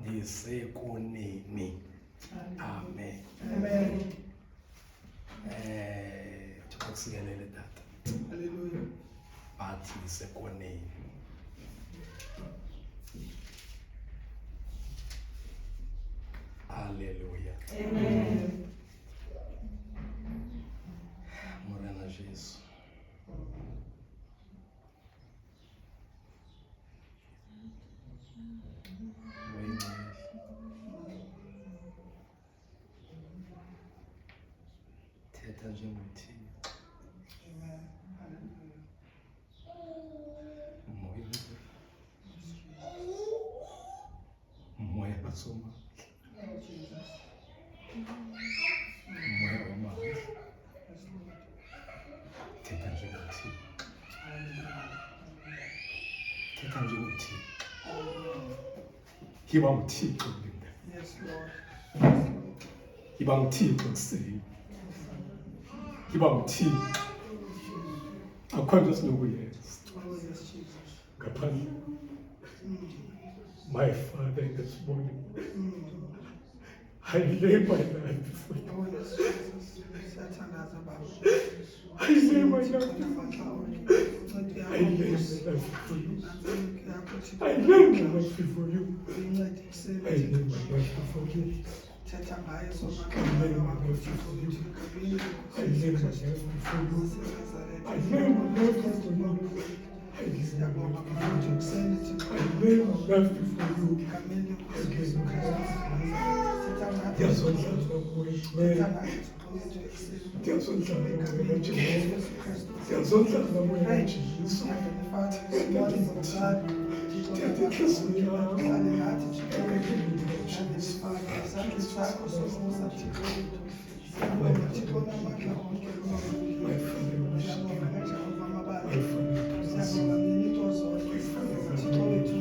ndisekoneni. Amen. Amen. Tukusikelele tata. Hallelujah. Bathi ndisekoneni. Hallelujah. Amen. Morena Jesu. Thetha njengothixo. Amen. Hallelujah. Moya kasoma. Oh, Jesus. Moya wamandla. Yes, Lord. Thetha njengothixo. Hallelujah. Thetha njengothixo. Amen. Yiba nguthixo mina. Yes, Lord. Yiba nguthixo kuseni. Yiba nguthixo. Akukho nto sinokuyenza Oh, yes, Jesus. ngaphandle. Mm. My Father, this morning, Mm. I lay my life before you. Oh, yes, Jesus. Siyathandaza Baba. I lay my life Thixo before namandla you. onke. Incwadi I yakho lay my Nkosi. life before you. Nantsika yakho Thixo. I lay my life before you. Incede kuseni I lay my Thixo. life before you. Thetha ngaye sonke I lay my wakho life Thixo before wethu you. egameni I lay my leNkosi life before you. waseNazaretha. I lay my life before you. I lay my Siyabonga life Baba before you. kuseni Thixo. I lay my life before you. Egameni leNkosi Yesu Kristu waseNazaretha. Thetha ngathi Ndiyazondla kuwe. Thetha ngathi Thixo wethu ekuseni. Ndiyazondla kuwe Egameni leNkosi Jesu. Yesu Kristu. Ndiyazondla kuwe Pray. Jesu. Heavenly Father, this morning, oh God, Thixo uhlale nathi Thixo wethu. Heavenly Father, isandla sakho somusa Thixo wethu. Siyabonga Thixo namandla onke Lord. My Father, worship Siyabonga you. Jehova amabandla. My Father, Siyabonga ngenito zonke Thixo wethu.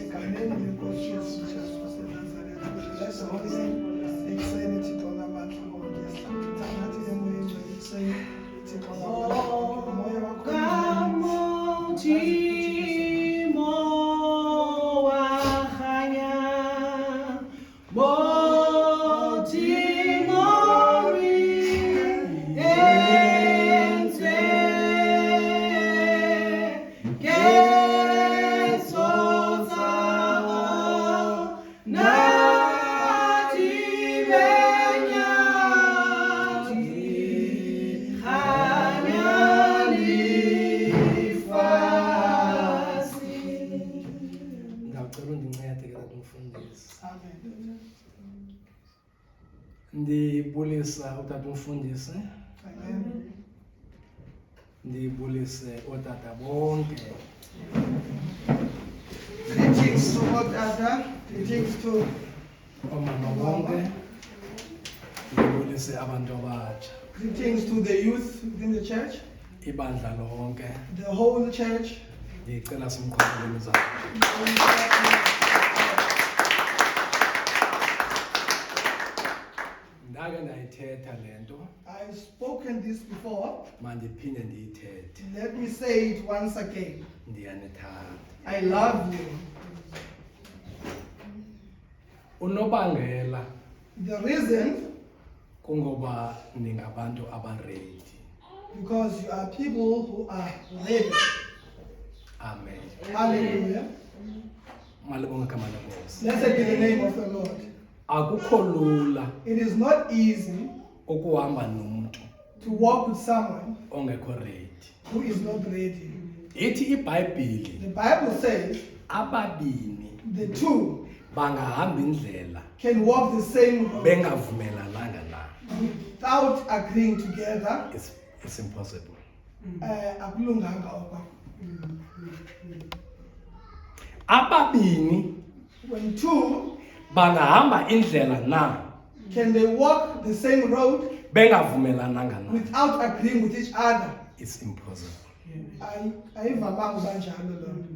Egameni leNkosi Yesu Kristu waseNazaretha. Bless the holy name. Ekuseni Thixo namandla onke. Sihlangana nathi emoyeni wethu ekuseni. Thixo namandla onke. Umoya wakho ndiyacela undincede ke umfundisi. Amen. Ndibulisa utata umfundisi. Amen. Ndibulise otata bonke. Greetings to all other. Greetings to Omama bonke. Ndibulise abantu abatsha. greetings to the youth within the church, Ibandla lonke. the whole church. Ndicela simkhweleni zakhe. Ndake ndayithetha le nto, I've spoken this before. mandiphinde ndiyithethe. Let me say it once again. Ndiyanithanda. I love you. Unobangela The reason, kungoba ningabantu abaredi. because you are people who are ready. Amen. Hallelujah. Malibonga igama lenkosi. Blessed be the name of the Lord. Akukho lula It is not easy ukuhamba nomntu to walk with someone ongekho ready. who is not ready. Ithi iBhayibhile The Bible says ababini the two bangahamba indlela can walk the same road bengavumelananga na. without agreeing together. It's impossible. Akulunganga okwakho. Ababini When two, bangahamba indlela na can they walk the same road bengavumelananga na. without agreeing with each other? It's impossible. Ayivamanga ubanjalo lonto.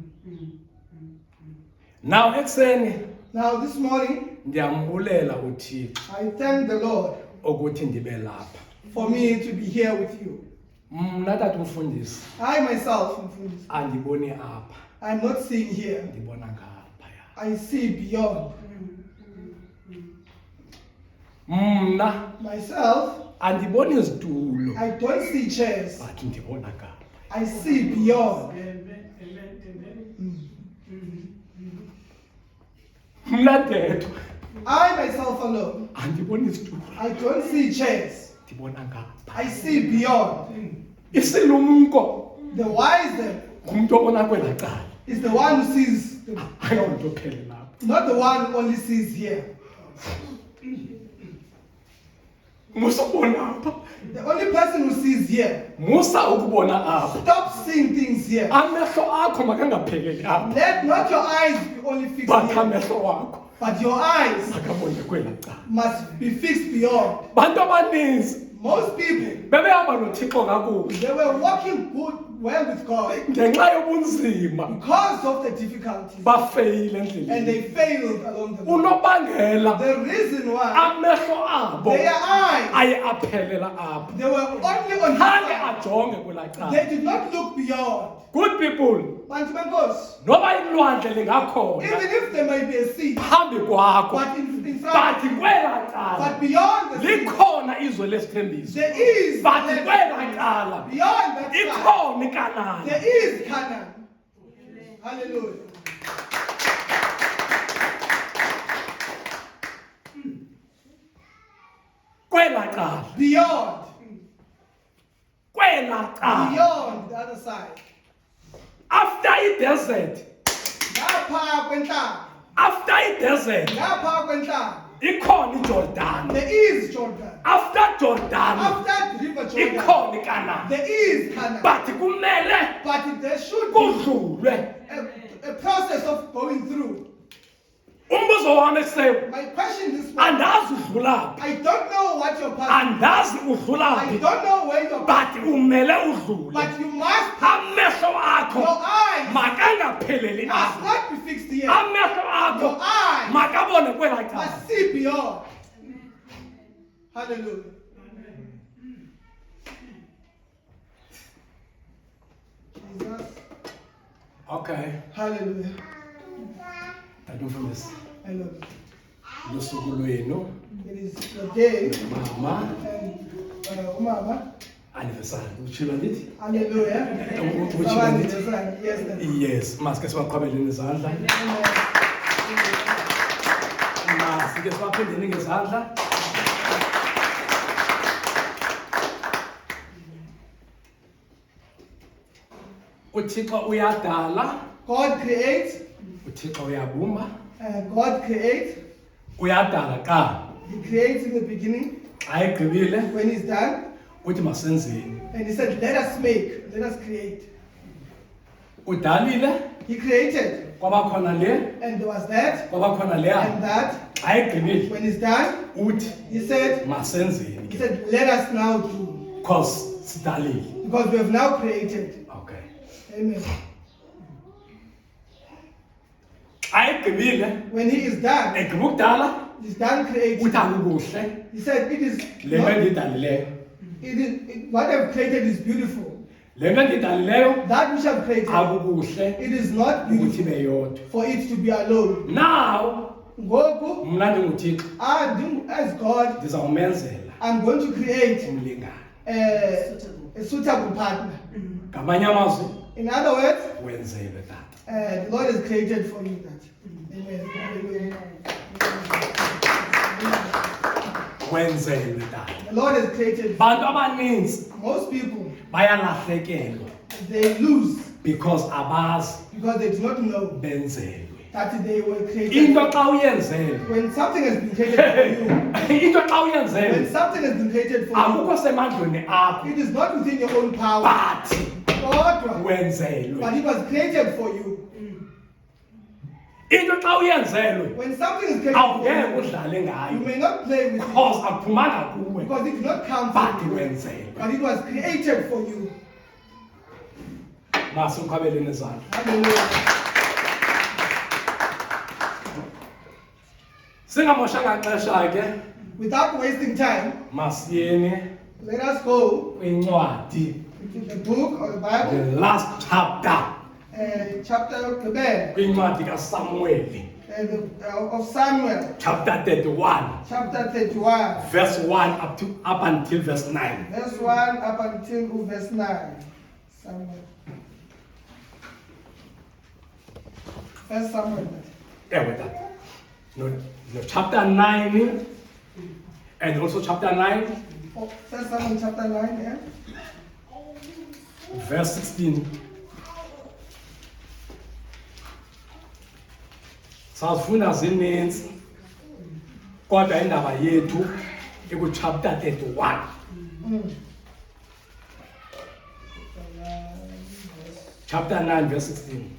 Now ekuseni Now this morning, ndiyambulela uThixo I thank the Lord ukuthi ndibe lapha. for me to be here with you. Mna tata umfundisi I myself, Mfundisi, andiboni apha, I'm not seeing here. ndibona ngaphaya. I see beyond. Mna Myself, andiboni izitulo I don't see chairs. but ndibona ka. I see beyond. Mna ndedwa I myself alone, andiboni izitulo I don't see chairs. ndibona ngapha. I see beyond. Isilumko The wise ngumntu obona kwela cala. is the one who sees, Ayonto phela lapha. not the one who only sees here. Musa ubona apha. The only person who sees here. Musa ukubona apha. Stop seeing things here. Amehlo akho makangapheleli apha. Let not your eyes be only fixed But here, amehlo wakho but your eyes makabone kwela cala. must be fixed beyond. Bantu abaninzi Most people, bebehamba noThixo kakuhle they were walking well with God ngenxa yobunzima because of the difficulties, bafeyile and endleleni. they failed along the way. Unobangela The reason why amehlo abo their eyes, aye aphelela apha. they were only on Khange high. ajonge kwela cala. They did not look beyond. Good people, Bantu benkosi, noba ilwandle lingakhona even if there may be a sea, phambi kwakho, but in but front, kwela cala but beyond the sea, likhona izwe lesithembiso. there is But land. kwela cala Beyond that side, ikhona iKanani. there is Canaan. Hallelujah. Kwela cala, Beyond, kwela cala. beyond the other side. After i-desert, Ngapha kwenhlanga, after i-desert, ngapha kwenhlanga, ikhona iJordan. there is Jordan. After Jordan, After the river Jordan, ikhona iKanani. there is Canaan. But kumele But there should be kudlulwe. a process of going through. Umbuzo wami esewu, My question this morning, andazi udlulaphi, I don't know what your past, andazi I udlulaphi, don't know where your but umele udlule. but you must, Amehlo your akho eyes makangapheleli must apha. not be fixed here. Amehlo akho Your eyes makabone kwela cala. must see beyond. Hallelujah. Jesus. Okay, Hallelujah. tatomfundisi, I love you. lusuku lwenu It is the day mama and Umama. anniversary. Utshilo ndithi? Hallelujah. Utshilo Someone ndithi? is right. Yes, Daddy. Yes, masike siwaqhwabeleni izandla. Amen. Masike siwaphindeni ngezandla. uThixo uyadala, God creates, uThixo uyabumba, God creates. uyadala ka. He creates in the beginning. Xa egqibile When he's done, uthi masenzeni. and he said, let us make, let us create. Udalile, He created, kwabakhona le, and there was that, kwabakhona and leya. that. Xa egqibile When he's done, uthi he said, masenzeni let us now do, because sidalile. because we have now created. Okay. Amen. Xa egqibile, When he is done, egqiba ukudala he's done creating. uthi akukuhle He said, it is, le nto endiyidalileyo. what I've created is beautiful. Le nto endiyidalileyo That which I've created, akukuhle it is not ukuthi beautiful ibe yodwa. for it to be alone. Now Ngoku, mna ndinguThixo as God, ndizawumenzela I'm going to create umlingane. a suitable partner. Ngamanye amazwi In other words, wenzelwe tata. the Lord has created for you that. Amen. Hallelujah. Wenzelwe tata. The Lord has created. Bantu abaninzi Most people, bayalahlekelwa they lose because abazi because they do not know benzelwe. that they were created. Into xa uyenzelwe, When something has been created for you, into xa when uyenzelwe something has been created for you, akukho semandleni akho, it is not within your own power, but but wenzelwe. it was created for you. Into xa uyenzelwe When something is created awungeke for you, udlale you ngayo may not play with it because akuphumanga kuwe, because it did not come but from you, wenzelwe. but it was created for you. Masiqhwabeleni izandla. Hallelujah. Singamoshanga xesha ke, Without wasting time, masiyeni let us go kwincwadi, into the book or the the Bible, last chapter, chapter of the bed, kwincwadi kaSamueli. of Samuel, chapter 31, chapter 31, verse 1 up until verse 9. verse 1 up until verse 9. Samuel. First Samuel. With that. No, chapter 9 and also chapter 9, Oh, First Samuel chapter 9, yeah? verse 16. Sazifunda zininzi kodwa indaba yethu chapter 31. Chapter 9 verse 16.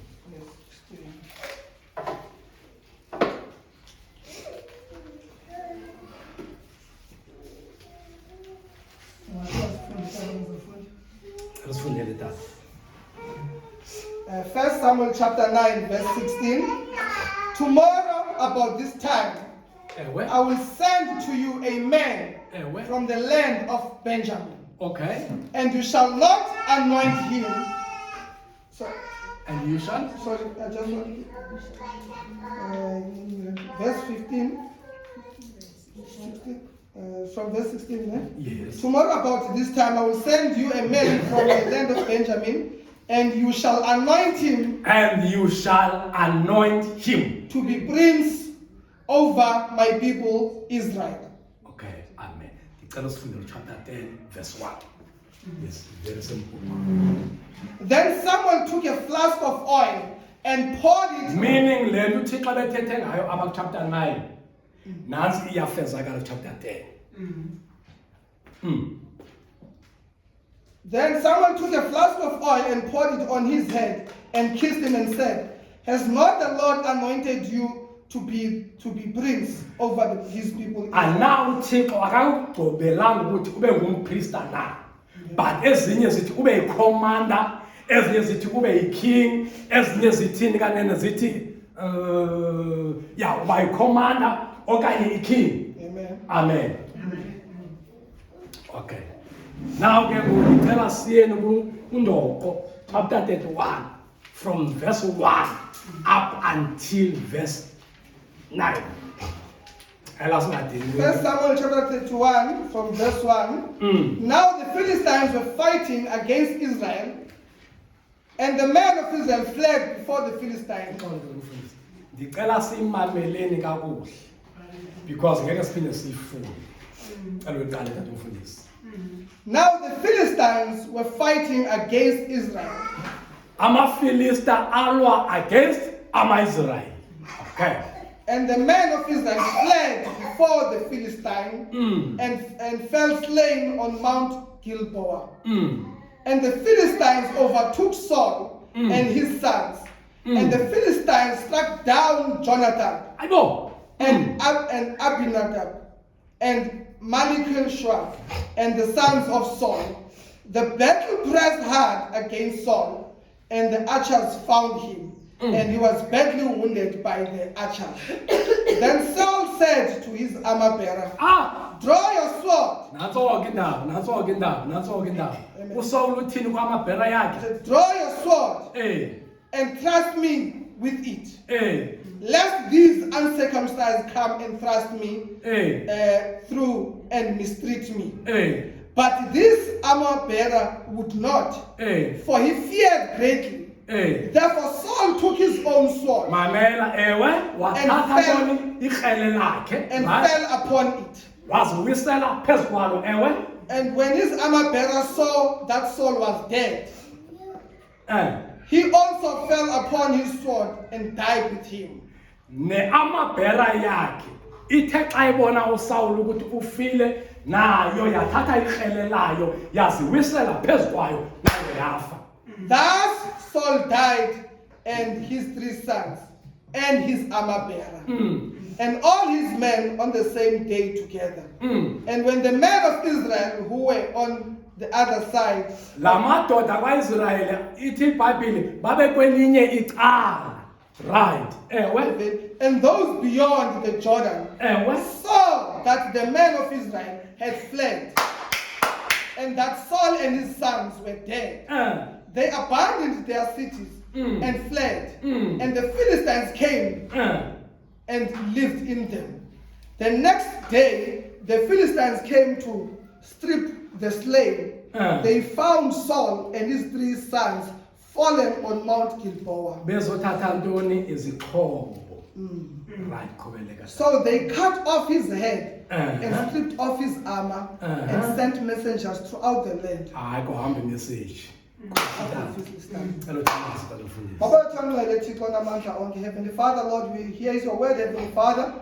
Asifundele tata. First Samuel chapter 9, verse 16. Tomorrow about this time, I will send to you a man from the land of Benjamin. Okay. And you shall not anoint him. So, And you shall? sorry, I just want verse 15. 16, from verse 16, eh? Yes. Tomorrow about this time I will send you a man from the land of Benjamin, and you shall anoint him And you shall anoint him. to be prince over my people Israel. Okay, amen. Ngicela sifunde chapter 10 verse 1. Yes, very simple. Then Samuel took a flask of oil and poured it. Meaning le nto uThixo bethethe ngayo aba chapter 9. Nansi iyafezakala chapter 10. Then Samuel took a flask of oil and poured it on his head and kissed him and said, has not the Lord anointed you to be prince over his people Israel? And now uThixo akakugqobelanga ukuthi ube ngumpriester na. But ezinye zithi ube yicommander, ezinye zithi ube yiking, ezinye zithini kanene zithi uba yicommander okanye iking. Amen. Amen. Okay. Now ngicela siyeni kuNdoko chapter 31 from verse 1 up until verse 9. First Samuel chapter 31 from verse 1. Now the Philistines were fighting against Israel, and the men of Israel fled before the Philistines. Ngicela simameleni kakuhle because ngeke siphinde siyifunde. Cela uqale tato umfundisi. Now the Philistines were fighting against Israel. Ama-Philista alwa against ama-Israel. Okay. And the men of Israel fled before the Philistines and fell slain on Mount Gilboa. And the Philistines overtook Saul and his sons. And the Philistines struck down Jonathan and Abinadab and Malchishua and the sons of Saul. The battle pressed hard against Saul, and the archers found him, and he was badly wounded by the archers. Then Saul said to his armor-bearer, draw your sword. Draw your sword and thrust me with it. Lest these uncircumcised come and thrust me through and mistreat me. But this armor-bearer would not, for he feared greatly. Therefore Saul took his own sword and fell upon it. And when his armor-bearer saw that Saul was dead, he also fell upon his sword and died with him. Ne-armor-bearer yakhe ithe xa ibona uSawuli ukuthi ufile nayo yathatha ikrele layo yaziwisela phezu kwayo nayo yafa. Thus Saul died, and his 3 sons, and his armor-bearer, and all his men on the same day together. And when the men of Israel who were on the other side, la madoda kaIsrayeli ithi iBhayibhile babe kwelinye icala. Right. And those beyond the Jordan saw that the men of Israel had fled, and that Saul and his sons were dead. They abandoned their cities and fled. And the Philistines came and lived in them. The next day, the Philistines came to strip the slain. They found Saul and his 3 sons fallen on Mount Gilboa. Bezothatha ntoni izixhobo. Right, qhubeleka. So they cut off his head and stripped off his armor and sent messengers throughout the land. Hayi kuhamba imessage. Hello, Heavenly Father, Lord, we hear your word, Heavenly Father,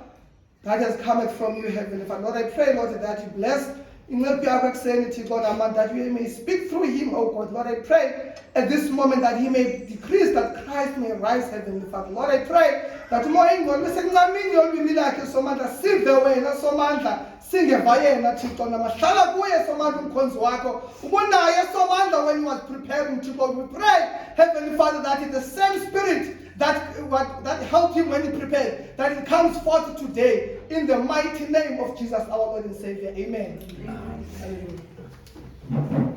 that has come from you, Heavenly Father. Lord, I pray, Lord, that you bless that we may speak through him, oh God. Lord, I pray at this moment that he may decrease, that Christ may rise, Heavenly Father. Lord, I pray that more in God, listen, sing the way, not so manda, sing a vayena, Chitona, Mashala, Boya, Somanda, Konzwako, Ubunaya, Somanda, when you was preparing to go. We pray, Heavenly Father, that is the same spirit that helped him when he prepared, that it comes forth today in the mighty name of Jesus, our Lord and Savior. Amen.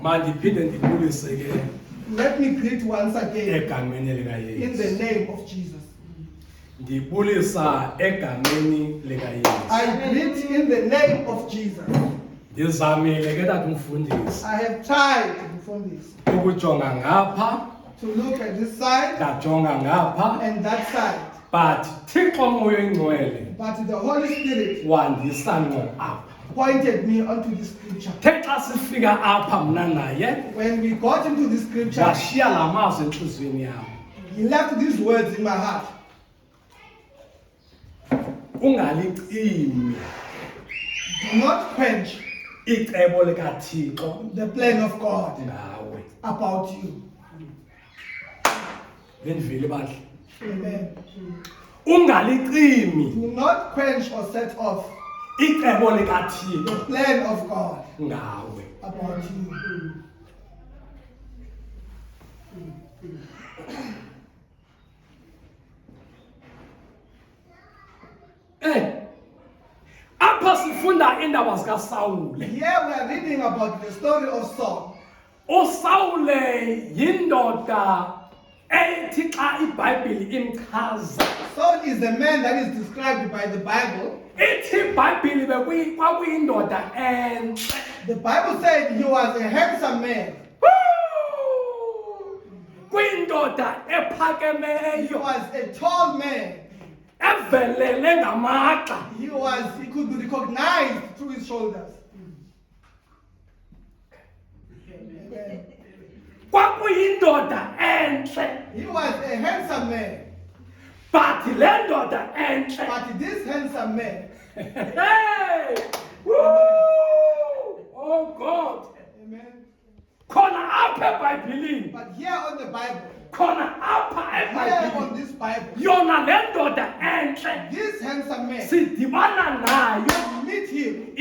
Let me greet once again in the name of Jesus. I greet in the name of Jesus. I have tried before this to look at this side and that side. But the Holy Spirit pointed me onto the scripture. When we got into the scripture, he left these words in my heart. Do not quench the plan of God about you. Amen. Do not quench or set off the plan of God about you. Here we are reading about the story of Saul. Saul is a man that is described by the Bible. The Bible said he was a handsome man. He was a tall man. He could be recognized through his shoulders. Amen. He was a handsome man. But this handsome man. Hey! Woo! Oh God. Amen. But here on the Bible. Here on this Bible. This handsome man. Meet him.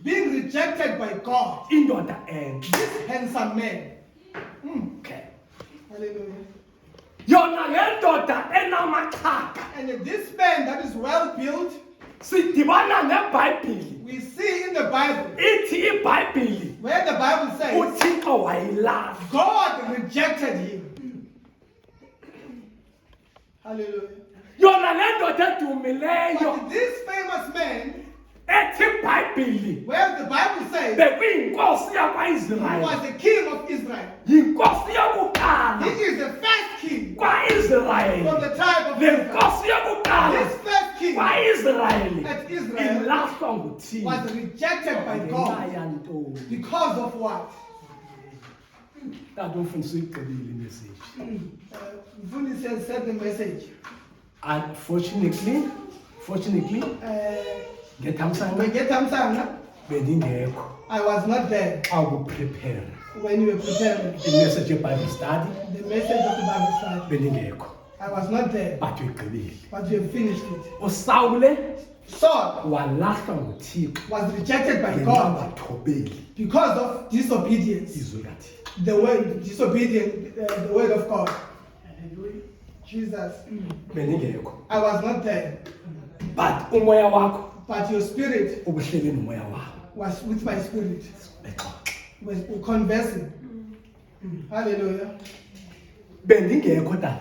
Being rejected by God. This handsome man. Okay. Hallelujah. And this man that is well built, we see in the Bible where the Bible says God rejected him. Hallelujah. But this famous man, where the Bible says he was the king of Israel. He is the first king from the tribe of Israel. This first king at Israel was rejected by God because of what? Vuni said the message. Unfortunately, I was not there. I will prepare. When you were preparing the message of Bible study, the message of the Bible study, I was not there. But you have finished it. Saul was rejected by God because of disobedience. The word disobedient, the word of God. Jesus. I was not there. But your spirit was with my spirit. We're conversing. Hallelujah.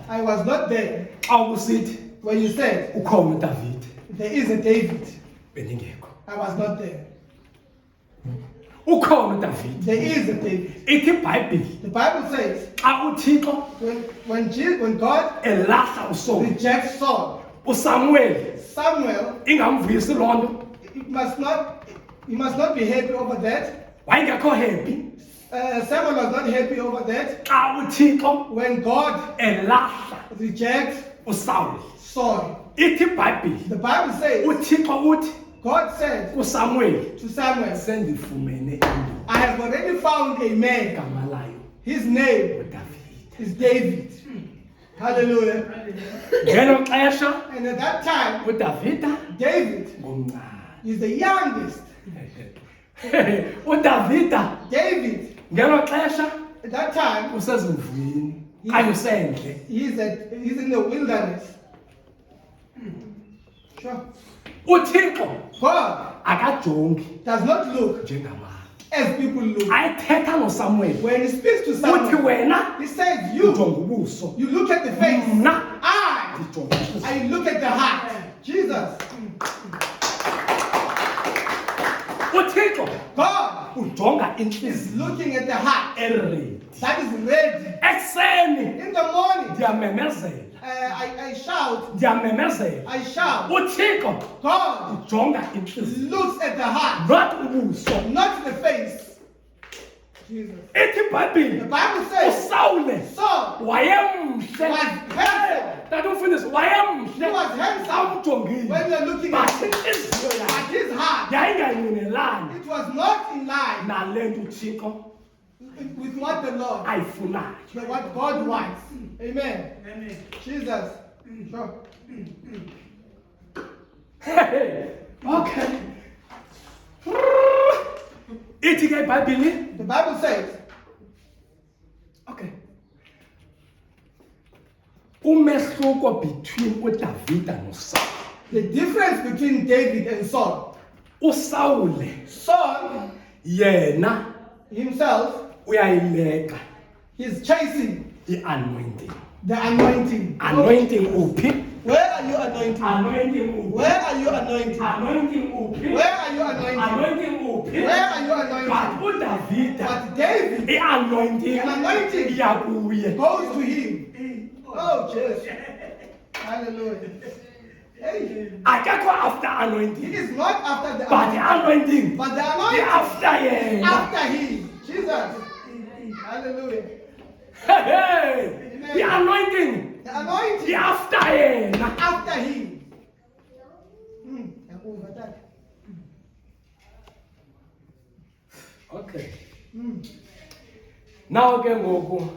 I was not there. when you said ukhona uDavid there is a David, beningekho. I was not there. Ukhona uDavid. There is a David. Ithi iBhayibheli The Bible says xa uThixo when God elahla uSaul, rejects Saul, uSamuel Samuel, ingamvuyisi loo nto, he must not be happy over that. wayengekho happy Samuel was not happy over that. xa uThixo When God elahla rejects uSaul. Saul, Ithi iBhayibheli the Bible says uThixo uthi God said kuSamuel, to Samuel, sendifumene indoda I have already found a man. igama layo His name uDavid. is David. Hallelujah. Ngelo xesha And at that time, uDavida David ngomncane. is the youngest. uDavida David, ngelo xesha at that time, usezimvini ayusendle. he's in the wilderness. Sure. uThixo God akajongi does not look njengabantu. as people look. Ayithetha noSamuel When he speaks to uthi someone, wena he says, you ujonga ubuso, look at the face. mna I ndijonga inhliziyo. look at the heart. Jesus. uThixo God ujonga is inhliziyo looking at the heart eredi. that is ready. Ekuseni In the morning, ndiyamemezela, I shout. uThixo God ujonga inhliziyo, looks at the heart, not ubuso. not the face. Jesus. Ithi The iBhayibheli Bible says uSawule Saul wayemhle. was handsome. That ufundisi He wayemhle was handsome awumjongile, when you're looking but at him. inhliziyo But yakhe his heart, yayingangqinelani it was not in line nale nto uThixo with what the Lord, ayifunayo. what God wants. Amen. Jesus. Sure. Okay. Ithi ke iBhayibheli, The Bible says okay, umehluko between uDavida noSaul. the difference between David and Saul. uSawule Saul yena himself, uyayileka he's chasing i-anointing. the anointing. Anointing uphi? Where are you anointed? Anointing uphi? Where are you anointed? Anointing uphi? Where are you anointed? Anointing uphi? Where are you But anointed? uDavida But David i-anointing An anointing iya kuye. goes to him. Oh, Jesus. Hallelujah. Hey, Akekho after he anointing, is not after the but the anointing, anointing but the the anointing after yena. after him. Jesus. Hallelujah. Hey, the anointing The the anointing after yena. after him. Yakuva tata. Okay. Now ke ngoku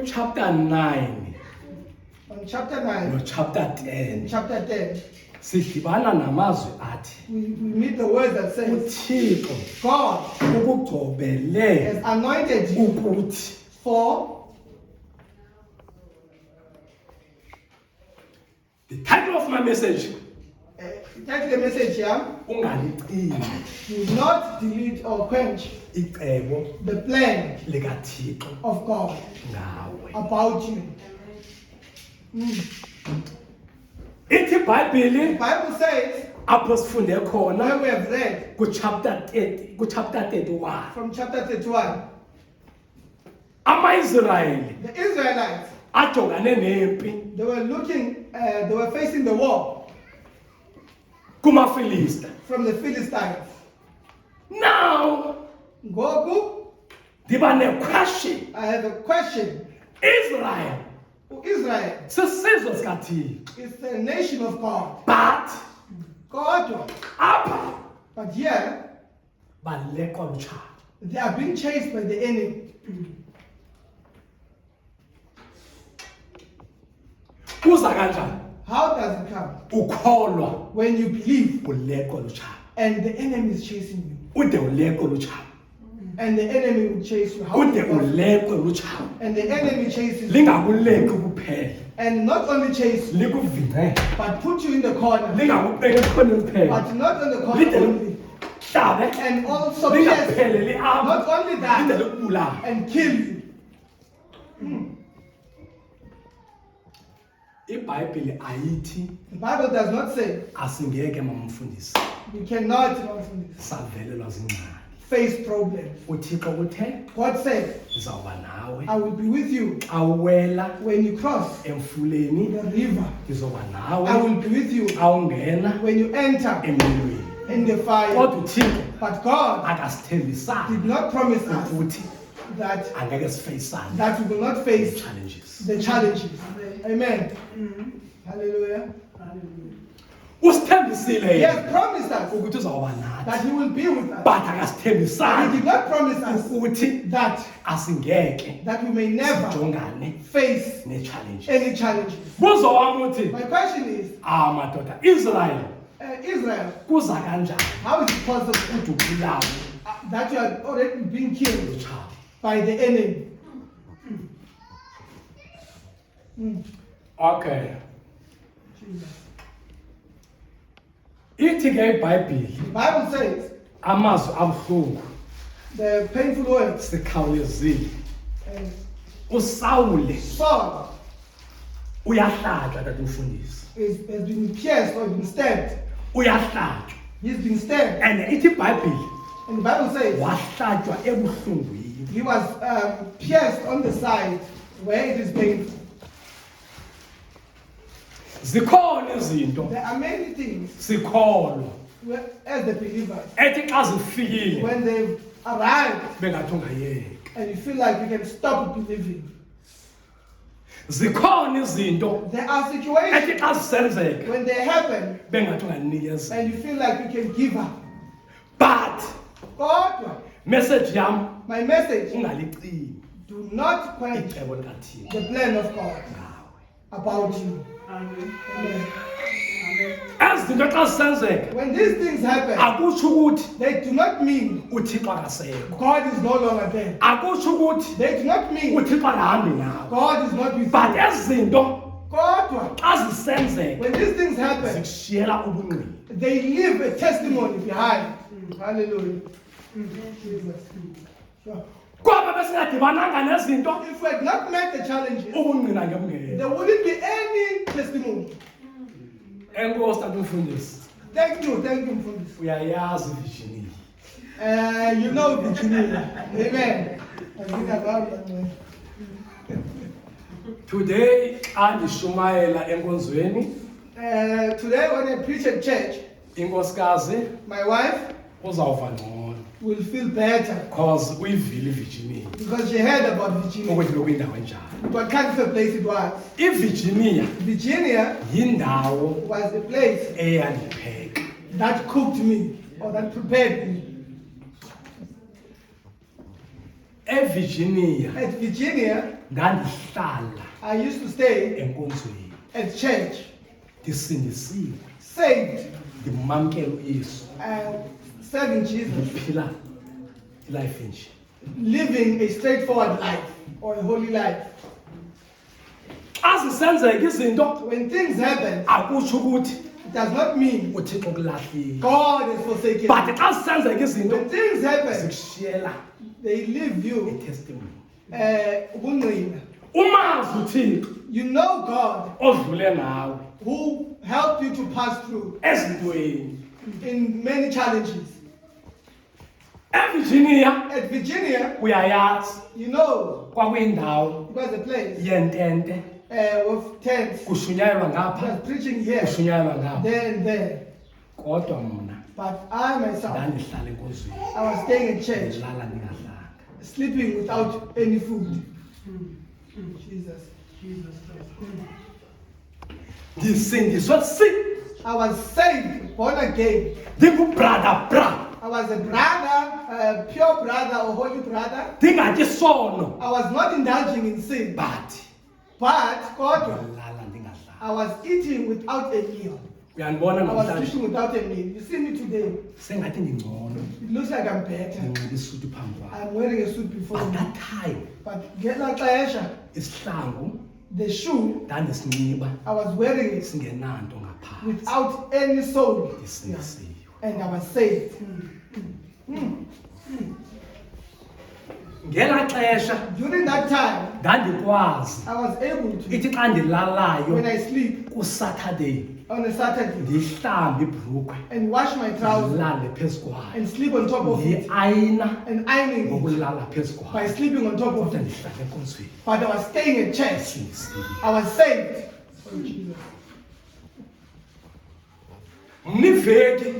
chapter 9 On chapter 9, no chapter 10 chapter 10, sidibana namazwi athi we meet the word that says, uThixo God ukugcobele has anointed you ukuthi for. the title of my message Take the message here. ungalicimi Do not delete or quench icebo the plan likaThixo of God ngawe. about you. Ithi The iBhayibheli Bible says, apho sifunde khona where we have read kuchapter 31 from chapter 31, ama-Israyeli the Israelites, ajongane nempi they were facing the war kumaFilista. from the Philistines. Now Ngoku, ndiba ne-question. I have a question. Israel Israel sisizwe sikaThixo, is the nation of God. but God, apha but here, balekwa lutshaba. they are being chased by the enemy. Kuza kanjani? How does it come? Ukholwa When you believe ulekwa lutshaba, and the enemy is chasing you. ude ulekwe lutshaba, And the enemy will chase you. How ude do you know? ulekwe lutshaba. And the enemy chases you. Lingakuleki kuphela, And not only chase you, likuvingce, but put you in the corner. lingakubeki ekhoneni kuphela, But not on the corner lide only. lihlabe, And also yes, lingapheleli apho, not only lide that, likubulale. and kill you. iBhayibheli ayithi The Bible does not say asingeke mamfundisi we cannot savelelwa zingxaki. face problems. uThixo uthe God said, ngizawuba nawe I will be with you xa uwela when you cross emfuleni, the river. ngizoba I nawe will be with you xa ungena when you enter emlilweni. in the fire. Kodwa uThixo But God akasithembisanga did not promise us ukuthi that angeke sifeyisane we will not face challenges. the challenges. Amen. Hallelujah. Usithembisile He yena has promised us ukuthi uzawuba nathi, that He will be with us. but But He akasithembisanga did not promise us ukuthi that asingeke we may never sijongane face ne-challenges. any challenges. Buzo wami uthi, My question is, madoda, Israel Israel, kuza kanjani how is it possible ukuthi ubulawe that you are already being killed lutshawe? by the enemy? Okay. Jesus. Ithi ke iBhayibheli The Bible says amazwi abuhlungu the painful words. sikhawulezile. And uSawule Saul uyahlatywa tata umfundisi. has been pierced or been stabbed. Uyahlatywa. He's been stabbed. And ithi iBhayibheli And the Bible says wahlatywa ebuhlungwini. he was pierced on the side where it is painful. Zikhona izinto There are many things sikholwa as the believers, ethi xa zifikile when they've arrived bengathi ungayeka. and you feel like you can stop believing. Zikhona izinto There are ethi situations xa zisenzeka when they happen bengathi unganikezela. and you feel like you can give up. But God, message yam my message, ungalicimi do not quench icebo likaThixo the plan of God ngawe. about you. Amen. Amen. Ezi zinto xa zisenzeka When these things happen, akutsho ukuthi they do not mean uThixo akasekho. God is no longer there. Akutsho ukuthi They do not mean uThixo akahambi nawe. God is not with But you. ezi zinto God, xa zisenzeka when these things happen, zikushiyela ubungqina. they leave a testimony behind. Hallelujah. Jesus. Sure. Ngoba besingadibananga nezinto If we had not met the challenges, ubungqina ngemngeni. there wouldn't be any testimony. Enkosi tata umfundisi. Thank you for this. Uyayazi Virginia. You know Virginia. Amen. I think about that one. Today xa ndishumayela enkonzweni Today when I preach at church, inkosikazi my wife uzawuva ngcono will feel better because uyivile iVirginia because she heard about Virginia. ukuthi bekwindawo enjalo. What kind of a place it was. iVirginia Virginia yindawo was the place eyandipheka. that cooked me or that prepared me. eVirginia At Virginia, ndandihlala I used to stay enkonzweni at church, ndisindisiwe saved, ndimamkela uYesu serving Jesus, ndiphila ilife enje. living a straightforward life or a holy life. Xa zisenzeka izinto When things happen, akutsho ukuthi it does not mean uThixo kulahlile. God has forsaken But you. xa zisenzeka izinto When things happen, zikushiyela they leave you itestimony. ubungqina. Umazi uThixo You know God odlule ngawe who helped you to pass through ezintweni. in many challenges. eVirginia At Virginia, uyayazi you know, kwakuyindawo it was a place yentente with tents. kushunyayelwa I ngapha was preaching here, kushunyayelwa ngapha. there and there. Kodwa mna But I myself, ndandihlala enkonzweni I was staying in church, ndilala ndingadlanga. sleeping without any food. Jesus. Ndisindiswe I was saved, born again. ndingubrother bra I was a brother, a pure brother or holy brother. ndingatyi sono I was not indulging in sin. but But God, ndiyalala ndingadlanga. I was eating without a meal. Uyandibona I was namhlanje sleeping without a meal. You see me today. sengathi ndingcono It looks like I'm better. ndinxiba isuti phambi kwakho. I'm wearing a suit before But me. that time But get that pleasure. isihlangu The shoe, ndandisinxiba I was wearing it singenanto ngaphantsi without any sole. ndisindisiwe. And I was saved. Ngela xesha During that time, ndandikwazi I was able to, ithi xa ndilalayo when I sleep kuSaturday on a Saturday, ndihlambe ibhrukhwe and wash my trousers ndilale phezu kwayo and sleep on top of it, ndiayina and ironing it ngokulala phezu by kwayo sleeping on top of kodwa it. ndihlale enkonzweni But I was staying in church. Sindisile. I was saved. Oh, Jesus. mna iveki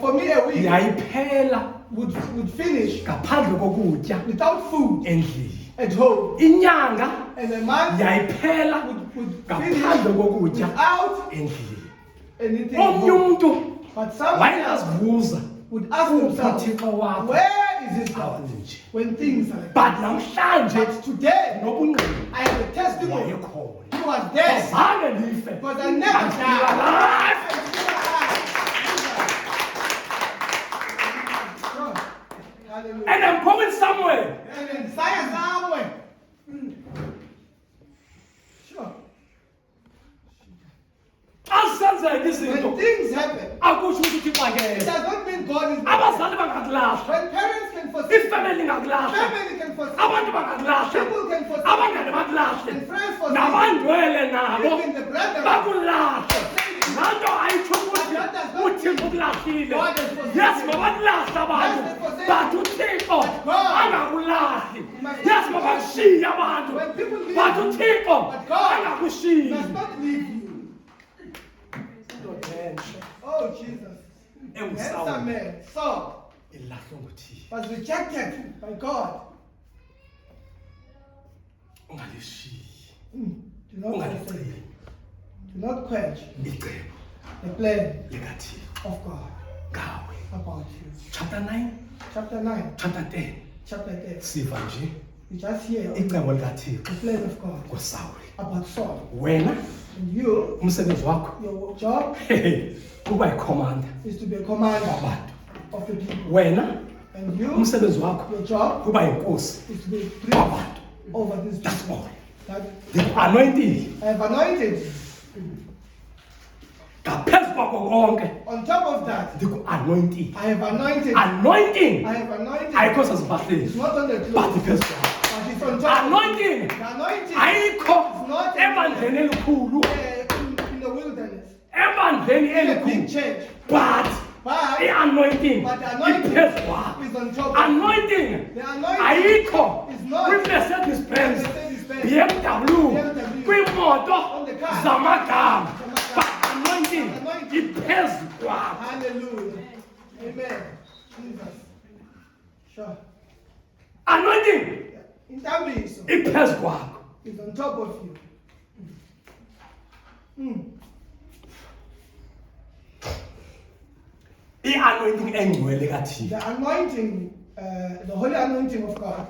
For me, a week yayiphela would finish ngaphandle kokutya without food endlini at home, inyanga and a month yayiphela would ngaphandle finish kokutya without endlini anything. omnye at home. umntu But someone else wayezibuza would ask themselves, uthixo wakho where is this God akunje when things are like but this? namhlanje But today, nobungqina I have a testimony. wayekhona He was there. zange ndife Because I never Ndifika died. live. Hallelujah. And I'm going somewhere. And then science somewhere. Sure. Xa sisenzeka izinto When things happen, akusho ukuthi uthixo it akekho does not mean God is not. abazali bangakulahla When parents can forsake, ifamily ingakulahla family can forsake, abantu bangakulahla people can forsake, abangane bakulahle and friends forsake, nabandwele nabo even the brother. bakulahle laa nto ayitsho ukuthi uthixo ukulahlile yes mabakulahle abantu but uthixo angakulahli yes mabakushiye abantu but uthixo angakushiyi Does not leave you. Oh, Jesus. Handsome man, Saul, ilahlwe nguthixo was rejected by God. ungalishiyi Do not forsake. ungaliceli Do not quench icebo the plan likathixo of God ngawe about you. chapter 9 Chapter 9, chapter 10 chapter 10. siva nje We just hear icebo the likathixo plan of God ngosawuli about Saul. wena And you, umsebenzi wakho your job kuba yikhomanda is to be a commander wabantu of the people. wena And you, umsebenzi wakho your job kuba yinkosi is to be a priest wabantu over these that's people. all That ndikuanointile I have anointed. ngaphezu kwako konke On top of that, ndikuanointile I have anointed. anointing I have anointed. ayikho sezimpahleni It's not on the but clothes, iphezu kwako but it's on top. anointing The anointing ayikho ebandleni elikhulu in the wilderness, ebandleni in a big elikhulu church. but But i-anointing But the anointing iphezu kwako is on top. anointing The anointing ayikho is not kwi-Mercedes Benz Mercedes-Benz, BMW BMW, kwiimoto on the car, zamagama zamagama. but anointing Anointing. iphezu kwako Hallelujah. Amen. Jesus. Sure. anointing In Tambiso iphezu kwako is on top of you. i-anointing engcwele kathixo The anointing, the holy anointing of God.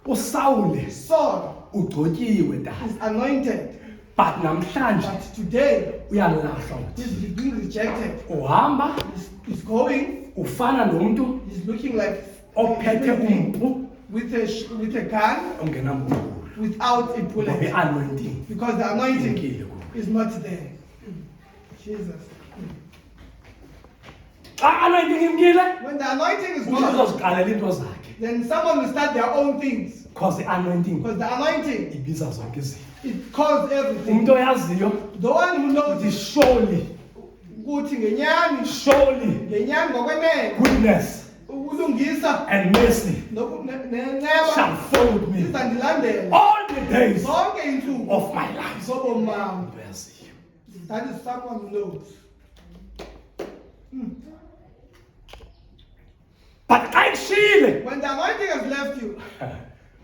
usawule Saul ugcotyiwe dala is anointed, but namhlanje but today uyalahlwa he's nguthixo being rejected. uhamba He's going, ufana nomntu he's looking like ophethe umpu with a gun ongenamkhulu without a ngoba bullet. i-anointing Because the anointing Inkile kuwe. is not there. Jesus. xa anointing imkile When the anointing is umntu gone, uzoziqalela into zakhe then someone will start their own things. because i-anointing Because the anointing, ibiza zonke izinto it calls everything. umntu oyaziyo The one who knows uthi is surely ukuthi ngenyani, surely ngenyani ngokwenene, goodness ukulungisa and mercy nenceba shall follow me izandilandela all the days zonke iintsuku of my life zobomi bam. umntu oyaziyo That is someone who knows. but xa ishile When the anointing has left you,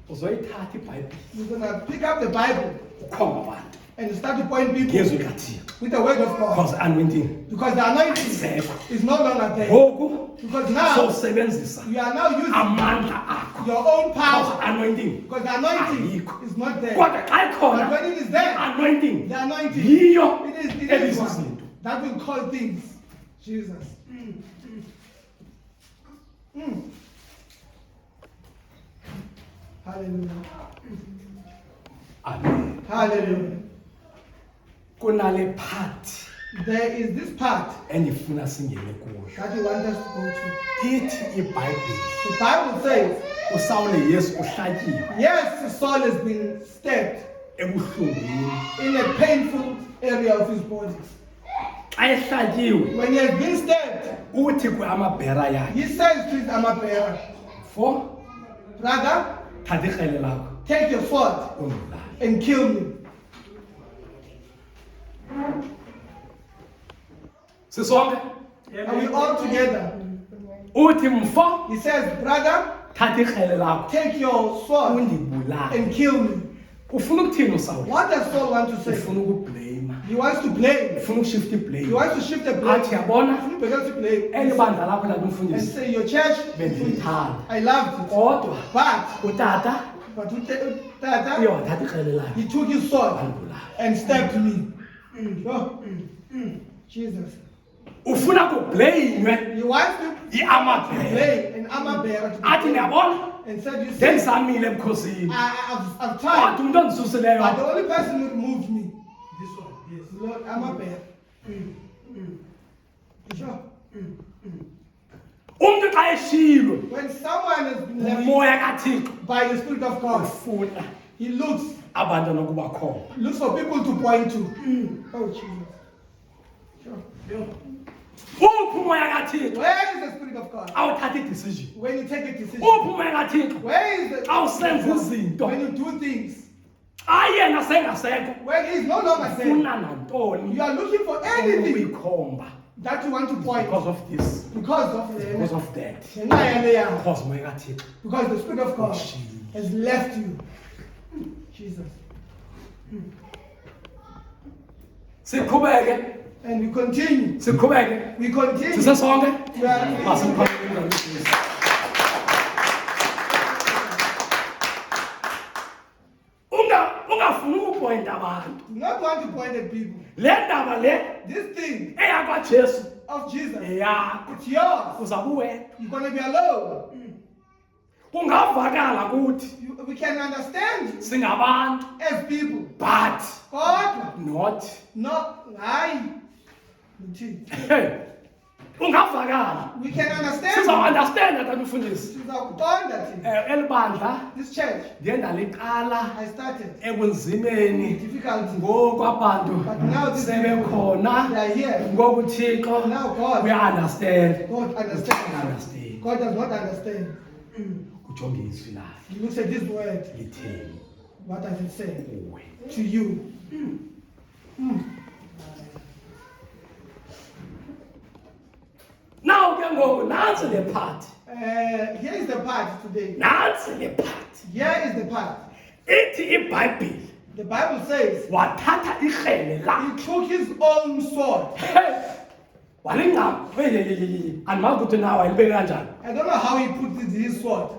uzoyithatha ibhayibhile you're gonna pick up the Bible ukhomba abantu and you start to point people ngezwi likathixo with the word of God. because anointing Because the anointing Ayisekho. is no longer there. ngoku Because now sowusebenzisa you are now using amandla akho your own because power. anointing Because the anointing Ayikho. is not there. kodwa xa But ikhona when it is there, anointing the anointing, yiyo it is ebiza one izinto that will call things. Jesus. Hallelujah. amen Hallelujah. kunale part there is this part endifuna singene kuyo. that you want us to go to. Ithi iBhayibhile The Bible says, uSawule Yesu uhlatyiwe yes, Saul has been stabbed ebuhlungwini. in a painful area of his body. Xa ehlatyiwe When he has been stabbed, uthi kwiamabhera yakhe, he says to his armor bearer, "Fo, brother, thatha ikrele lakho take your sword ungibulale." and kill me. Sisonke Are we all together? uthi mfo, He says, brother, thatha ikrele lakho take your sword undibulale. and kill me. Ufuna ukuthini uSawule? What does Saul want to say? Ufuna ukublame. He wants to blame. Ufuna ukushifta He iblame. wants to shift the blame. Athi yabona He begins to blame eli bandla lakho and lakumfundisi say, your church, bendiyithanda. I loved it. Kodwa But utata Tata, uye wathatha ikrele lakhe he took his sword wandibulala. and stabbed me. Oh, Jesus. Ufuna kublayinywe He wants to iamabhera. blame an armor bearer to be Athi blamed. ndiyabona And said, you see, ndenzamile ebukhosini. I've Kodwa tried, umuntu ondisusileyo but the only person who removed me, This one, yes. Lord, armor bearer. Sure. umntu xa eshiywe When someone has been left ngumoya kaThixo by the Spirit of God, ufuna he looks abantu anokubakhona. for people to point to. Oh, Jesus. Sure. Uphi umoya kaThixo Where is the Spirit of God? awuthatha idecision. When you take a decision. Uphi umoya kaThixo Where is the Xa usenza izinto. when you do things? xa yena sengasekho When he is no longer saying, ufuna nantoni you are looking for anything ukuyikhomba that you want to point because of this, because of because the of that, because because umoya kaThixo the Spirit of God has left you. Jesus. siqhubeke And we continue. siqhubeke We continue. sisesonke We are- masiqhubeke. ungafuni ukupointa abantu. not want to point at people. Le ndaba le This thing eyakwaJesu of Jesus, eyakho it's yours. uzabe uwedwa. You're going to be alone. Kungavakala ukuthi We can understand you singabantu as people. but God, not I. ungavakala We can understand sizaunderstanda kanti ufundisi elibandla, this church, ndiye ndaliqala I started ebunzimeni difficulty, ngoku abantu but now this sebekhona they are here. ngoku Thixo Now God, we understand. God understands. Understand. God does not understand. Ujonge izwi lakhe He looks at this word. litheni What does it say kuwe. to you? Now ke ngoku nantsi le part, Here is the part today. nantsi le part. Here is the part. Ithi iBhayibhile The Bible says wathatha ikrele he lakhe. took his own sword. Walingcama andimazi ukuthi nawe ayilibeke kanjani. I don't know how he put his sword.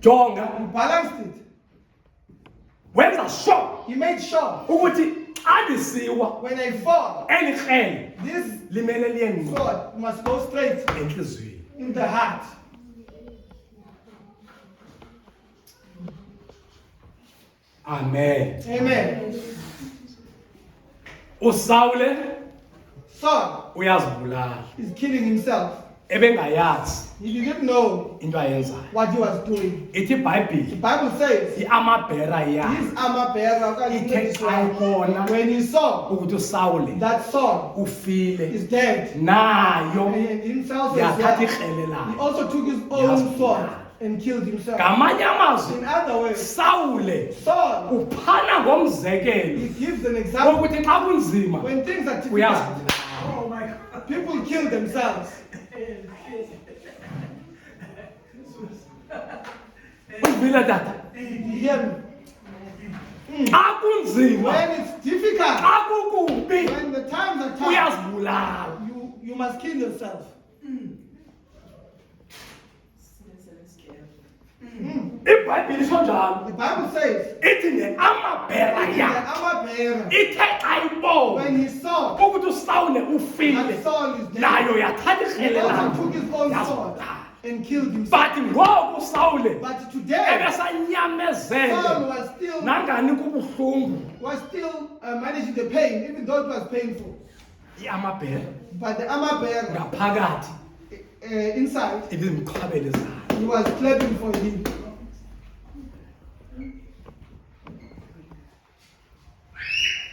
Jonga He balanced it. wenza sure He made sure ukuthi xa ndisiwa when I fall, eli krele this limele liye ngqo sword must go straight entliziyweni. in the heart. Amen. Amen. uSawule Saul uyazibulala is killing himself. ebengayazi He didn't know into ayenzayo. what he was doing. Ithi The iBhayibhile Bible says iamabhera yakhe his armor bearer ithe xa ibona when he saw ukuthi uSawule that Saul ufile is dead, nayo and himself as yathatha well, ikrele he lakhe. also took his own sword and killed himself. Ngamanye amazwi In other words, Sawule Saul, uphana ngomzekelo he gives an example. wokuthi xa kunzima When things are difficult, uyazibulala. Oh my God. people kill themselves. Uvile tata You hear me? xa kunzima When it's difficult, xa kukubi when the times are tough, uyazibulala. you must kill yourself. iBhayibhile itsho njalo The Bible says, ithi neamabhera the yakhe armor bearer, ithe xa ibona when he saw ukuthi uSawule ufile that Saul is dead, nayo yathatha he ikrele also lakhe took his own sword yazibulala. and killed himself. but ngoku Sawule But today, ebesanyamezele Saul nangani kubuhlungu was still managing the pain, even though it was painful. amabhera But the armor bearer ngaphakathi inside, ibimqhabele izandla he was clapping for him.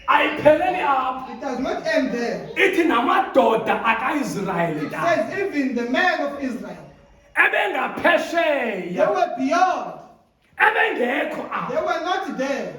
ayipheleli apha It does not end there. ithi namadoda akaIsrayeli It says even the men of Israel, they ebengaphesheya were beyond. ebengekho They apha were not there.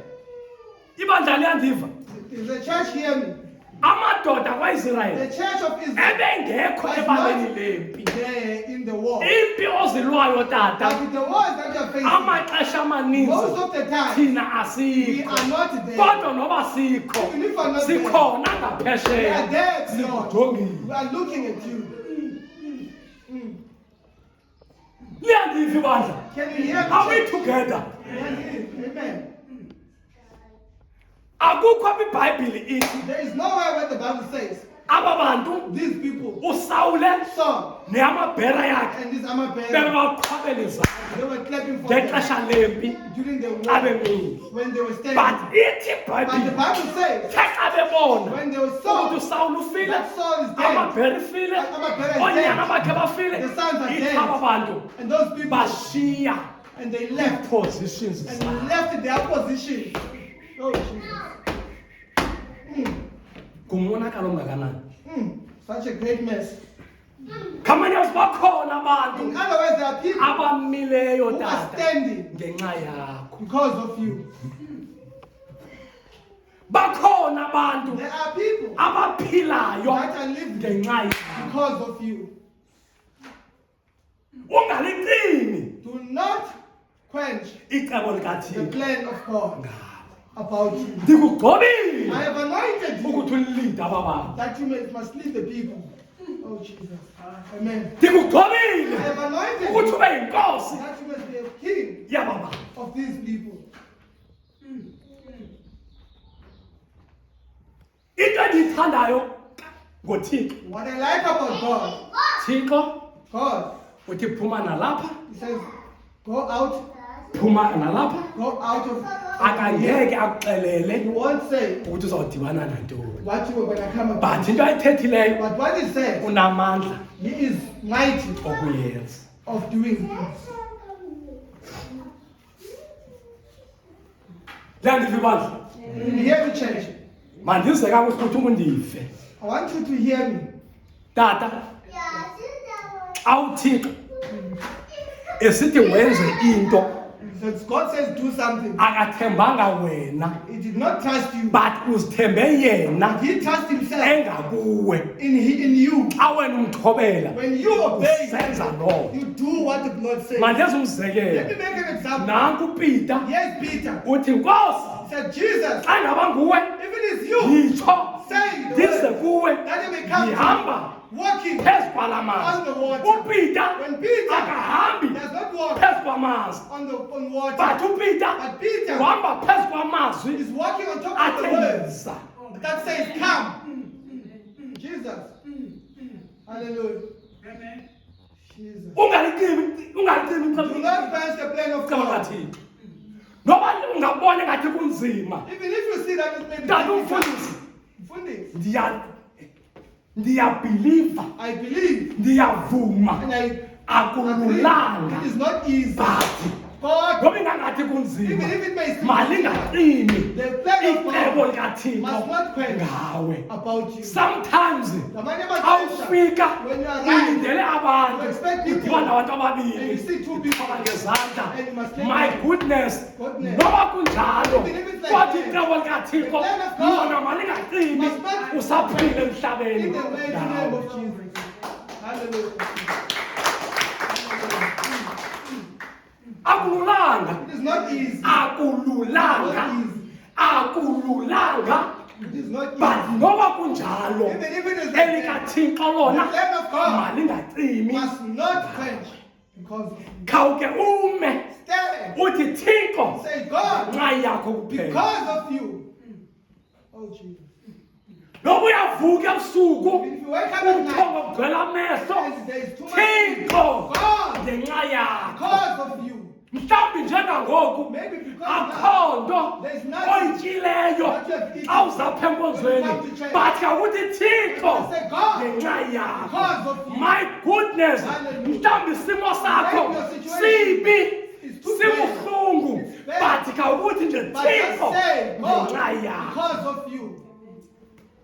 ibandla liyandiva Is the church hear me? amadoda The kwaIsrayeli church of Israel ebengekho was ebaleni not lempi there in the war. impi ozilwayo tata But with the wars that you are facing, amaxesha most amaninzi of the time, thina we asikho are not there. kodwa noba sikho Even if we are not there, sikhona we are ngaphesheya there beyond. sikujongile We are looking at you. liyandiva ibandla Can you hear me? are we together Amen. akukho kwibhayibhile ithi There is nowhere where the Bible says aba bantu these people, usawule Saul neamabhera yakhe and this armor bearer, bebebaqhwabela izandla they were clapping for them ngexesha lempi during the war abemile when they were but standing. ithi But the ibhayibhile Bible says ke xa bebona when they were ukuthi Saul, usawule ufile that Saul is dead, amabhera ifile Amabhera is oonyana dead. bakhe bafile The sons are ithi dead. aba bantu and those people, bashiya and they left positions and zabo left their position. Oh Jesus. ngumonakalo ongakanani Such a great mess. khamanye bakhona abantu In other words, there are people abamileyo who are tata standing ngenxa yakho because of you. bakhona abantu There are people abaphilayo that are living ngenxa yakho because of you. ungalicimi Do not quench icebo the likathixo plan of God ngawe about you. ndikugqobile I have anointed you ukuthi ulide aba bantu that you must lead the people. Oh Jesus. Amen. ndikugqobile I have anointed ukuthi you ube yinkosi that you must be a king yaba bantu of these people. into endiyithandayo ngothixo What I like about God, thixo God, uthi phuma nalapha He says, go out go out of akangeke He akuxelele won't say ukuthi uzawudibana nantoni what you were going to come but about. into ayithethileyo But what He said, unamandla He is mighty okuyenza of doing things. liyandiva ibandla You hear me, church? mandize kakuhle ukuthi undive I want you to hear me. tata xa uthixo esithi wenze into Since God says do something, akathembanga wena He did not trust you, but uzithembe yena He trusts Himself engakuwe in you. xa wena umthobela When you obey, usenza loo you do what the Lord says. mandenza Let me umzekelo make an example. nanku Peter Yes, Peter. uthi nkosi He said, Jesus, xa ngaba nguwe if it is you, yitsho say the ndize word, kuwe that you may come to ndihamba me, walking phezu on kwalamanzi the water. uPeter When Peter akahambi does not walk phezu kwamanzi on water, but uPeter but Peter uhamba phezu kwamazwi is walking on top of the words athengisa that says, come. Jesus. Hallelujah. Jesus. ungalicimi Do not quench the plan of icebo God. kathixo noba ungabona ngathi kunzima Even if you see that it may be tata difficult, umfundisi ndiyabhiliva I believe ndiyavuma and I agree. akululanga It is not easy. but God, noba ingangathi kunzima even if it may seem malingacimi the plan of icebo God likathixo must not quench ngawe about you. sometimes Ngamanye xa amaxesha, ufika when you arrive, ulindele abantu you expect people, udibana nabantu and ababili you see two people, abangezandla and you must take my them. goodness Goodness. noba kunjalo Even if it's like kodwa that, icebo likathixo the plan of God lona malingacimi must not usaphile emhlabeni in the mighty name ngawe of Jesus. Hallelujah. akululanga It is not easy. akululanga akululanga It is not but easy. noba kunjalo Even if it is like that, elikathixo the lona plan of God malingacimi must not quench because of you. khawuke ume Stand. uthi thixo Say, God, nxa yakho kuphela because of you. Oh, Jesus. noba uyavuka ebusuku If you wake up at night, uthongo kugcwele amehlo and there is too much Thixo God, ngenxa yakho because of you. mhlawumbi njengangoku Maybe because akho now, nto there's nothing oyityileyo that you have eaten. xa uzapha enkonzweni When you come to church. but akuthi Thixo Say, God, ngenxa yakho because of you. my goodness Hallelujah. mhlawumbi isimo sakho Maybe your situation sibi is too sibuhlungu It's bad. but khawukuthi nje But Thixo just say, God, ngenxa yakho because of you.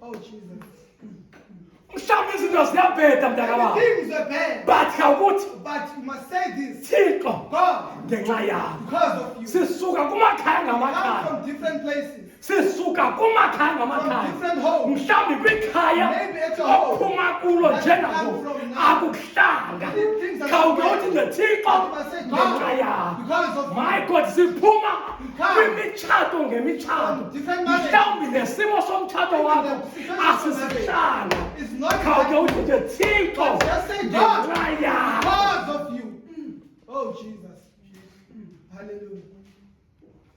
Oh, Jesus. mhlawumbi izinto ziyabheda mntakababa Things are bad, but khawukuthi but you must say this. Thixo God, ngenxa yakho because of you. sisuka kumakhaya Come ngamakhaya from different places, sisuka kumakhaya from ngamakhaya different homes. mhlawumbi kwikhaya Maybe at your home ophuma kulo that njengangoku you come from now. akuhlanga Things are khawuke bad. uthi nje Thixo You must say, God, ngenxa yakho because of my God siphuma come kwimitshato ngemitshato from different marriages. mhlawumbi nesimo somtshato wakho the situation of asisihlanga It's not khawuke that uthi nje Thixo just say, God, ngenxa yakho because of you. Oh, Jesus. Hallelujah.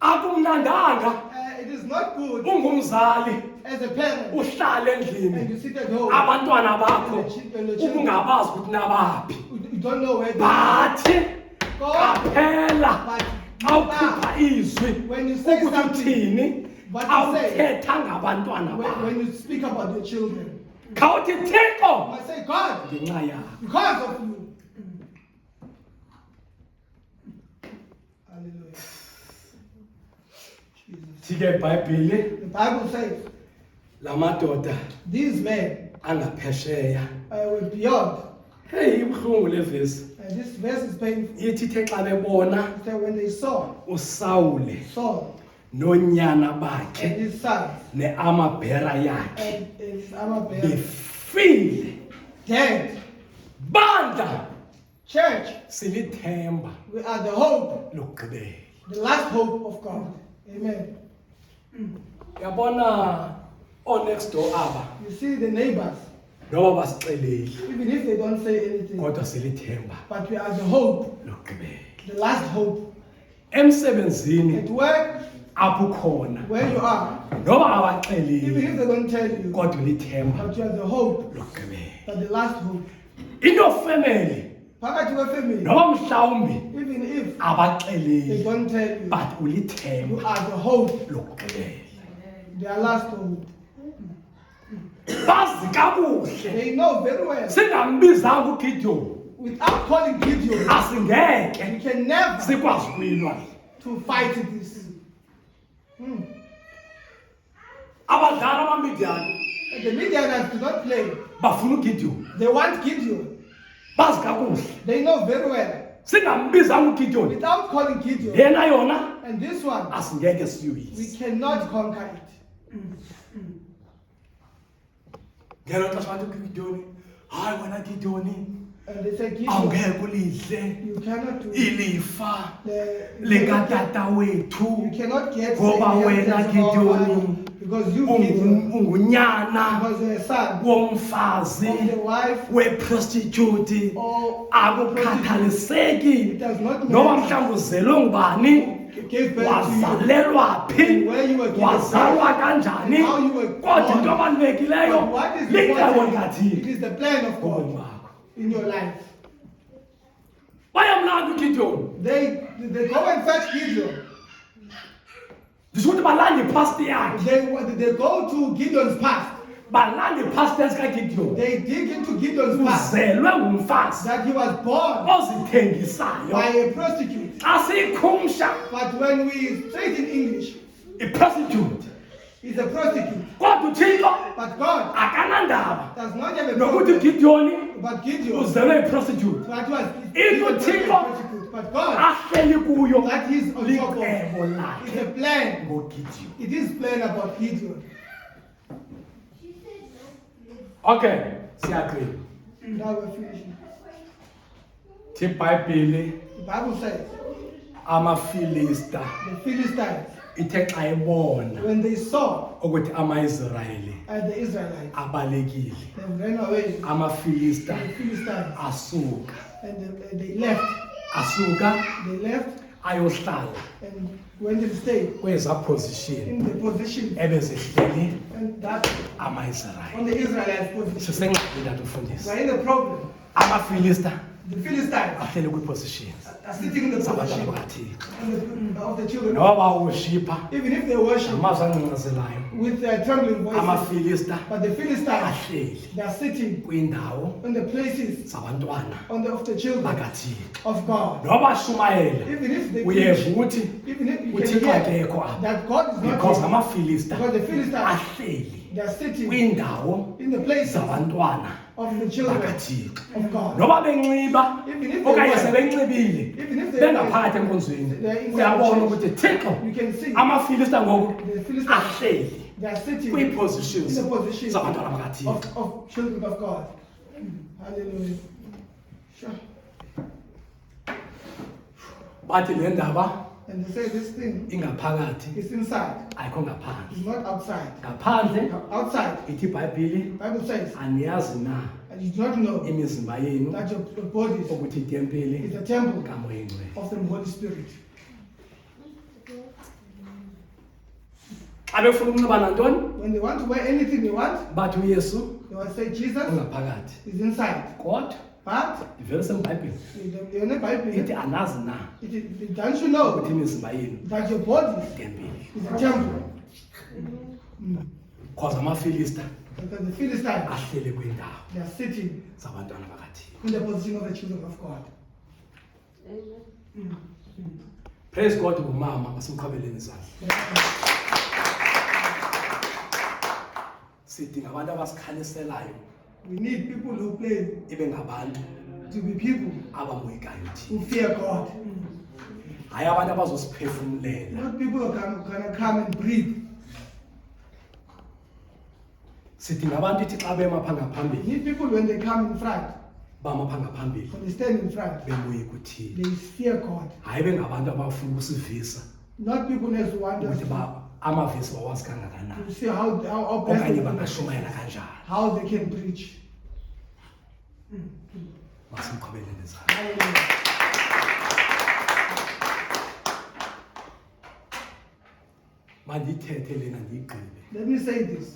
akumnandanga It is not good ungumzali as a parent uhlale and endlini you sit at home. abantwana bakho And the children. ubungabazi ukuthi nabaphi You don't know where they bathi God, qaphela but xa ukhupha izwi when you say ukuthi something, uthini what you say, awuthetha ngabantwana when bakho you speak about your children, khawuthi you Thixo must say, God, ngenxa yakho because of you. Hallelujah. Jesus. thike ibhayibhile The Bible says la madoda these men angaphesheya were beyond. heyi ibuhlungu le vesi And this verse is painful. ithi ithe xa bebona So when they saw usawule Saul nonyana and bakhe his sons neamabhera yakhe and his armor bearer befile dead, bandla church, silithemba we are the hope, lokugqibela the last hope of God. Amen. yabona next door aba You see the neighbors, noba basixeleli even if they don't say anything, kodwa silithemba but we are the hope, lokugqibela the last hope. emsebenzini At work, apho khona where you are, noba even abaxeleli if they don't tell you, kodwa ulithemba but you are the hope, lokugqibela but the last hope. into family Phakathi kwefamily, noba mhlawumbi even if they abaxeleli don't tell you, but you ulithemba are the hope, lokugqibela their last hope. bazi kakuhle They know very well. singambizanga uGideon Without calling Gideon, asingeke you can never sikwazi kuyilwa to fight this. abadala abamidiyani And the Midianites do not play. bafuna uGideon They want Gideon. bazi kakuhle They know very well. singambizanga uGideon Without calling Gideon, yena yona and this one, asingeke we siyoyise cannot conquer it. ngelo xesha bathi uGideon hayi wena Gideon And they say, Gideon, awungeke ulihle you cannot do it. ilifa The- likatata You wethu cannot get the ngoba wena inheritance of our Gideon father because you, Gideon, ungunyana because you're a son womfazi of the wife weprostitute or akukhathaliseki It does not noba matter. mhlawumbi uzelwe ngubani gave birth to you. wazalelwa phi And where you were given wazalwa birth, kanjani and how you were kodwa born. into abalulekileyo But what is licebo important? It likathini is the plan of ngobomi God bakho in your life. bayamlanda uGideon They go and fetch Gideon. ndisho ukuthi balanda ipasti yakhe They go to Gideon's past. balanda ipastesi kaGideon They dig into Gideon's past uzelwe ngumfazi that he was born ozithengisayo by a prostitute. xa siyikhumsha But when we say it in English, iprostitute he's a prostitute. kodwa uthixo But God akanandaba does not have a nokuthi problem. uGideon But Gideon, uzelwe iprostitute that was If Gideon you was think a of- prostitute. But God, ahleli kuyo that is on top of. licebo It's lakhe a plan. ngoGideon It is plan about Gideon. okay siyaqina Now we're finishing. thi ibhayibhile The Bible says amafilista the Philistines, ithe xa ibona when they saw ukuthi ama-israyeli the Israelites, abalekile they ran away. amafilista The Philistines, asuka and they left. asuka They left ayohlala and went and stayed kweza position in the position ebezihleli and that ama-Israyeli. on the Israelites position. Sisengxakini that ufundisa. We're in the problem. Amafilista The Philistines ahleli kwiposition are sitting in the zabantwana position bakaThixo. of the children. Noba worshipper Even if they worship amazwi ancancazelayo, with their trembling voices, amafilista but the Philistines, ahleli they are sitting kwiindawo in the places zabantwana of the children bakaThixo. of God. Noba ashumayela Even if they uyeva preach, ukuthi even if you can uThixo hear akekho apha that God is not because here, amafilista because the Philistines, ahleli they are sitting kwiindawo in the places zabantwana of the children bakaThixo. of God. Noba benxiba Even if they okanye wear, sebenxibile even if they bengaphakathi enkonzweni, They're inside uyabona the ukuthi Thixo you can see amafilista ngoku the Philistines, ahleli they are sitting in kwii-positions the position zabantwana bakaThixo. of children of God. Hallelujah. Sure. Bathi le ndaba And they say this thing ingaphakathi is inside, ayikho ngaphandle. it's not outside. Ngaphandle Outside, ithi iBhayibhile Bible says, aniyazi na and you do not know imizimba yenu that your body ukuthi itempile is the temple kaMoya Ingcwele. of the Holy Spirit. Xa befuna ukunxiba nantoni When they want to wear anything they want, bathi uYesu they will say Jesus ungaphakathi. is inside. Kodwa But ivele seMbhayibhile in the Bible, ithi anazi na don't you know ukuthi imizimba yenu that your body itempile. is a temple? Because amafilista Because the Philistines, ahlele kwiindawo they are sitting zabantwana bakaThixo. in the position of the children of God. Praise God ngumama masimqhabeleni izandla. Sidinga abantu abasikhanyiselayo We need people who play ibe ngabantu to be people abamoyikayo who thina. fear God. Hayi abantu abazosiphefumulela. Not people who can come and breathe. Sidinga abantu ithi xa bema pha We ngaphambili need people when they come in front, bama pha ngaphambili when they stand in front, bemoyika uthini. they fear God. Hayi bengabantu abafuna ukusivisa Not people who want us ukuthi amavisi bawazi kangakanani to see how blessed okanye they are, bangashumayela kanjani. how they can preach. Masimqhabeleni izandla. Hallelujah. Mandithethe lena ndiyigqibe. Let me say this.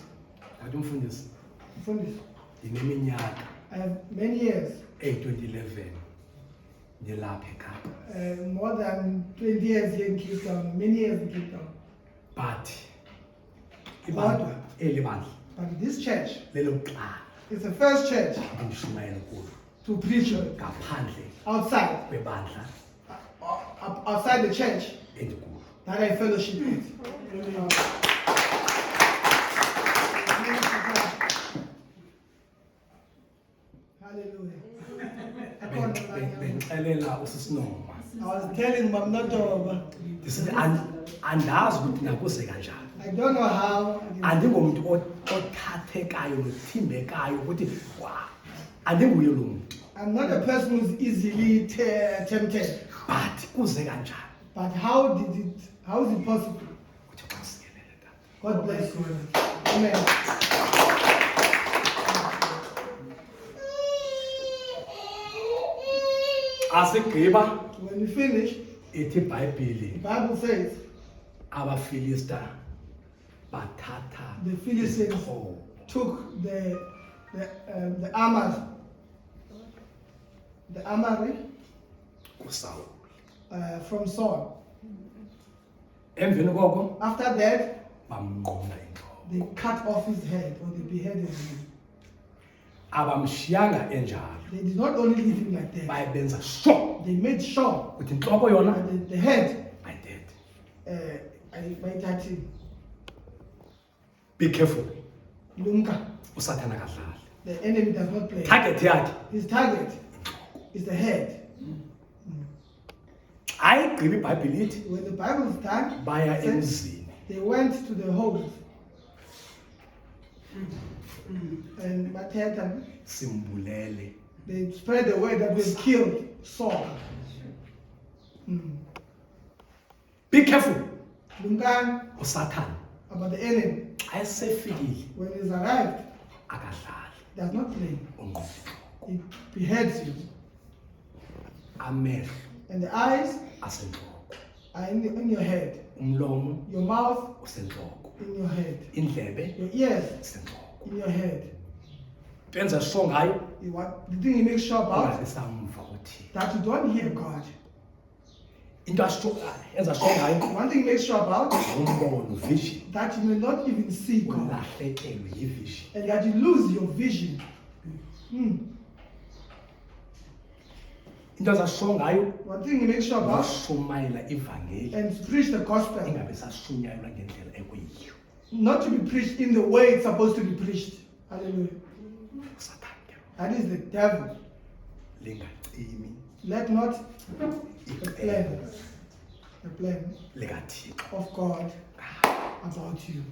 Ngathi umfundisi From this, ndineminyaka I have many years, eyi-2011 ndilapha eKapa. more than 20 years here in Cape Town, many years in Cape Town. But ibandla eli bandla But this church lelokuqala is the first church endishumayela kulo to preach ngaphandle outside, kwebandla outside the church endikulo. that I fellowship with. Hallelujah. Bendixelela usisinoma I was telling Mam Notoba, ndisithi andazi ukuthi ngakuze kanjani. I don't know how. Andingomntu othathekayo nothindekayo ukuthi andinguye lo muntu, I'm not a person who's easily tempted. but kuze kanjani But how is it possible? ukuthi xa sikelele tata. God bless you. Amen. Asigqiba When we finish, ithi the iBhayibhile Bible says abafilista bathatha the Philistines izixhobo took the armor, the armory kuSawuli. from Saul. Emveni koko After that, bamnquma intloko. they cut off his head or they beheaded him. Abamshiyanga enjalo, They did not only leave him like that. bayenza sure They made sure ukuthi intloko yona that the head, ayidedi. Be careful, Lumka, usathana akadlali. the enemy does not play. Target yakhe His target is the head. ayigqiba iBhayibhile ithi When the Bible is done, baya it says emzini they went to the holes and Mateta, simbulele. they spread the word that we killed Saul. Be careful, Lumkan, usathana about the enemy, xa esefikile when he's arrived, akadlali, does not play. unquma. He beheads you. Amehlo And the eyes asentloko in your head, umlomo your mouth usentloko, in your head, indlebe your ears isentloko. in your head. Into enza sure ngayo The thing you make sure about ungabi samva uthini. that you don't hear God. Into enza sure ngayo One thing you make sure about umbono, vision, that you may not even see God ulahlekelwe yivision. and that you lose your vision. Into enza sure ngayo One thing you make sure about ukushumayela ivangeli and to preach the gospel, ingabe sashunyayelwa ngendlela ekuyiyo. not to be preached in the way it's supposed to be preached. Hallelujah. Usathane ke lo. That is the devil. Lingacimi Let not the icebo plan likaThixo of God about you